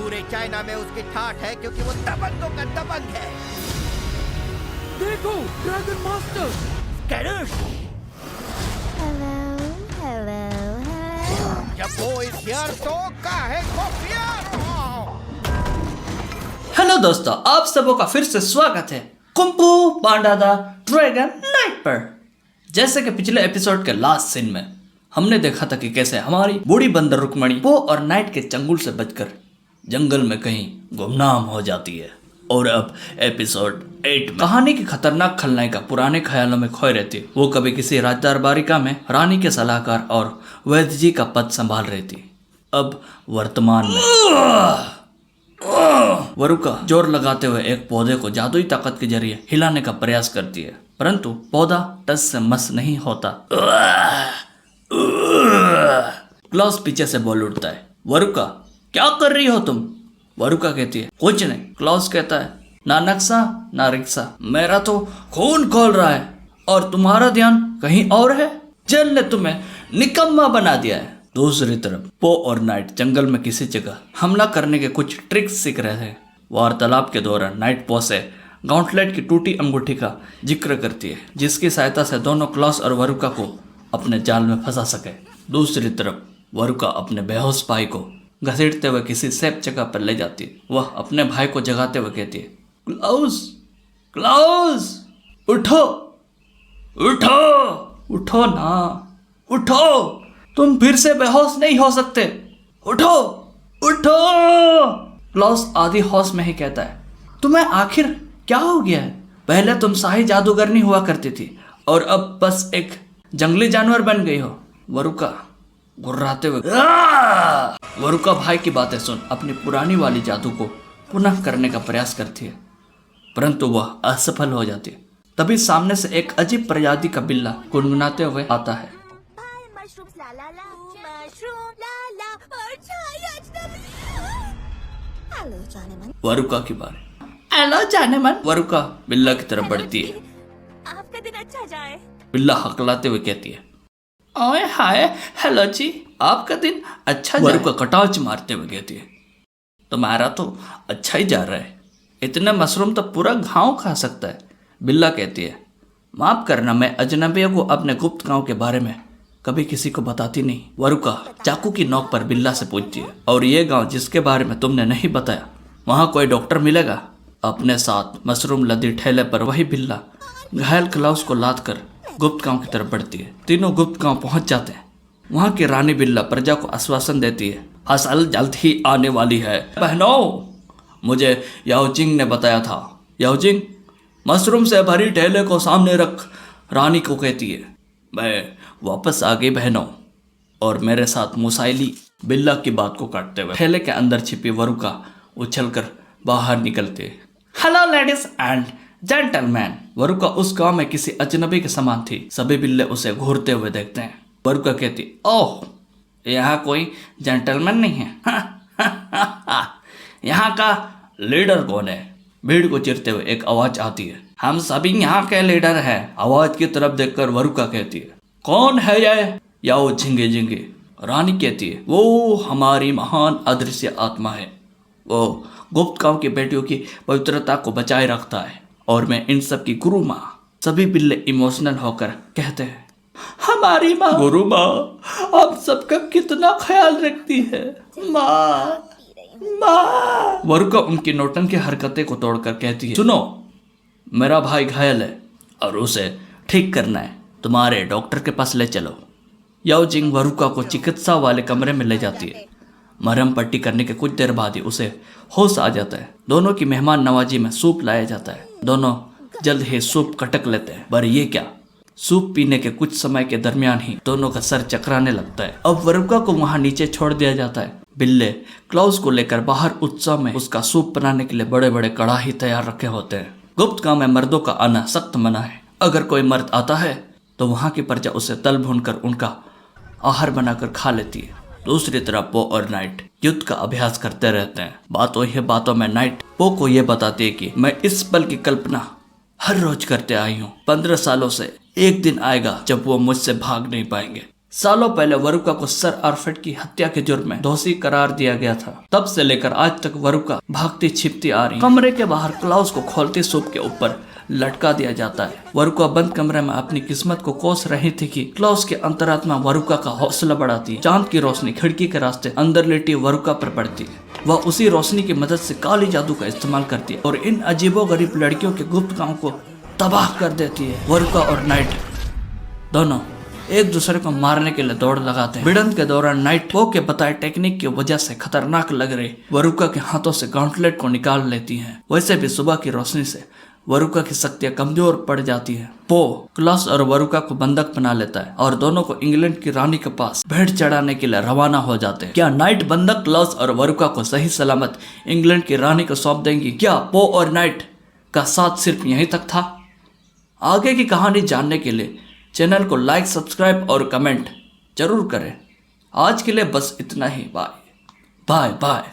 पूरे चाइना में उसकी ठाठ है क्योंकि वो दबंगों का दबंग है। देखो, dragon master. Scanners, hello hello. जब वो इस यार तो काहे खुफिया। हेलो दोस्तों, आप सबों का फिर से स्वागत है kung fu Panda the dragon night पर। जैसे कि पिछले एपिसोड के लास्ट सीन में हमने देखा था कि कैसे हमारी बूढ़ी बंदर रुक्मणी पो और नाइट के चंगुल से बचकर जंगल में कहीं गुमनाम हो जाती है। और अब एपिसोड 8 में कहानी की खतरनाक खलनायिका पुराने ख्यालों में खोए रहती। वो कभी किसी राजदार बारिका में रानी के सलाहकार और वैद्य जी का पद संभाल रही थी। अब वर्तमान में वरुका जोर लगाते हुए एक पौधे को जादुई ताकत के जरिए हिलाने का प्रयास करती है, परंतु पौधा टस से मस नहीं होता। क्लॉस पीछे से बोल उठता है, वरुका क्या कर रही हो तुम? वरुका कहती है, कुछ नहीं। क्लॉस कहता है, ना नक्शा ना रिक्शा, मेरा तो खून खोल रहा है और तुम्हारा ध्यान कहीं और है। जेल ने तुम्हें निकम्मा बना दिया है। दूसरी तरफ पो और नाइट जंगल में किसी जगह हमला करने के कुछ ट्रिक्स सीख रहे थे। वार्तालाप के दौरान नाइट पो से गॉन्टलेट की टूटी अंगूठी का जिक्र करती है, जिसकी सहायता से दोनों क्लॉस और वरुका को अपने जाल में फंसा सके। दूसरी तरफ वरुका अपने बेहोश भाई को घसीटते हुए किसी सेफ जगह पर ले जाती है। वह अपने भाई को जगाते हुए कहती है, क्लॉस क्लॉस उठो उठो उठो ना, उठो, तुम फिर से बेहोश नहीं हो सकते, उठो उठो। क्लॉस आधी होश में ही कहता है, तुम्हें आखिर क्या हो गया है? पहले तुम शाही जादूगरनी हुआ करती थी और अब बस एक जंगली जानवर बन गई हो। वरुका गुर्राते हुए वरुका भाई की बातें सुन अपनी पुरानी वाली जादू को पुनः करने का प्रयास करती है, परंतु वह असफल हो जाती है। तभी सामने से एक अजीब प्रजाति का बिल्ला गुनगुनाते हुए आता है। वरुका की बारी। हेलो जाने मन। वरुका बिल्ला की तरफ बढ़ती है। आपका दिन अच्छा जाए। बिल्ला हकलाते हुए कहती है, ओए हाय, हेलो जी, आपका दिन अच्छा जाए। वरुका कटाच मारते हुए कहती है, तुम्हारा तो अच्छा ही जा रहा है, इतने मशरूम तो पूरा गांव खा सकता है। बिल्ला कहती है, माफ करना, मैं अजनबियों को अपने गुप्त गांव के बारे में कभी किसी को बताती नहीं। वरुका चाकू की नोक पर बिल्ला से पूछती है, और ये गांव जिसके बारे में तुमने नहीं बताया, वहाँ कोई डॉक्टर मिलेगा? अपने साथ मशरूम लदी ठेले पर वही बिल्ला घायल क्लॉस को लाद कर गुप्त गांव की तरफ बढ़ती है। तीनों गुप्त गांव पहुंच जाते हैं। वहाँ की रानी बिल्ला प्रजा को आश्वासन देती है, फसल जल्द ही आने वाली है। बहनों, मुझे याओजिंग ने बताया था। याओजिंग मशरूम से भरी ठेले को सामने रख रानी को कहती है, मैं वापस आ गई बहनों। और मेरे साथ मुसाइली बिल्ला की बात को काटते हुए ठेले के अंदर छिपी वरुका उछलकर बाहर निकलते हैं। Hello ladies and gentleman. वरुका उस गांव में किसी अजनबी के समान थी। सभी बिल्ले उसे घूरते हुए देखते हैं। वरुका कहती, ओह, यहाँ कोई जेंटलमैन नहीं है। यहाँ का लीडर कौन है? भीड़ को चिरते हुए एक आवाज आती है, हम सभी यहाँ के लीडर हैं। आवाज की तरफ देखकर वरुका कहती है, कौन है ये? याओ झिंगे झिंगे। रानी कहती है, वो हमारी महान अदृश्य आत्मा है। वो गुप्त गांव की बेटियों की पवित्रता को बचाए रखता है और मैं इन सब की गुरु माँ। सभी बिल्ले इमोशनल होकर कहते हैं, हमारी माँ, गुरु माँ आप सबका कितना ख्याल रखती है माँ, माँ। वरुका उनकी नौटंकी हरकतें को तोड़कर कहती है, सुनो, मेरा भाई घायल है और उसे ठीक करना है, तुम्हारे डॉक्टर के पास ले चलो। याओजिंग वरुका को चिकित्सा वाले कमरे में ले जाती है। मरहम पट्टी करने के कुछ देर बाद ही उसे होश आ जाता है। दोनों की मेहमान नवाजी में सूप लाया जाता है। दोनों जल्द ही सूप कटक लेते हैं, पर ये क्या, सूप पीने के कुछ समय के दरमियान ही दोनों का सर चकराने लगता है। अब वरुका को वहां नीचे छोड़ दिया जाता है। बिल्ले क्लॉस को लेकर बाहर उत्सव में उसका सूप बनाने के लिए बड़े बड़े कड़ाही तैयार रखे होते हैं। गुप्त गांव में मर्दों का आना सख्त मना है। अगर कोई मर्द आता है तो वहां की प्रजा उसे तल भूनकर उनका आहार बनाकर खा लेती है। दूसरी तरफ पो और नाइट युद्ध का अभ्यास करते रहते हैं। बातों में नाइट पो को यह बताती है कि मैं इस पल की कल्पना हर रोज करते आई हूँ। 15 सालों से एक दिन आएगा जब वो मुझसे भाग नहीं पाएंगे। सालों पहले वरुका को सर आर्फेट की हत्या के जुर्म में दोषी करार दिया गया था। तब से लेकर आज तक वरुका भागती छिपती आ रही। कमरे के बाहर क्लाउस को खोलते सूप के ऊपर लटका दिया जाता है। वरुका बंद कमरे में अपनी किस्मत को कोस रही थी कि क्लाउस के अंतरात्मा वरुका का हौसला बढ़ाती है। चांद की रोशनी खिड़की के रास्ते अंदर लेटी वरुका पर पड़ती है। वह उसी रोशनी की मदद से काली जादू का इस्तेमाल करती है और इन अजीबोगरीब लड़कियों के गुप्त गांव को तबाह कर देती है। वरुका और नाइट दोनों एक दूसरे को मारने के लिए दौड़ लगाते हैं। भिड़ंत के दौरान नाइट पो के बताए टेक्निक की वजह से खतरनाक लग रही वरुका के हाथों से गॉन्टलेट को निकाल लेती हैं। वैसे भी सुबह की रोशनी से वरुका की शक्तियां कमजोर पड़ जाती है। पो क्लाउस और वरुका को बंधक बना लेता है और दोनों को इंग्लैंड की रानी के पास भेंट चढ़ाने के लिए रवाना हो जाते हैं। क्या नाइट बंधक क्लाउस और वरुका को सही सलामत इंग्लैंड की रानी को सौंप देंगी? क्या पो और नाइट का साथ सिर्फ यहीं तक था? आगे की कहानी जानने के लिए चैनल को लाइक, सब्सक्राइब और कमेंट जरूर करें। आज के लिए बस इतना ही। Bye bye bye.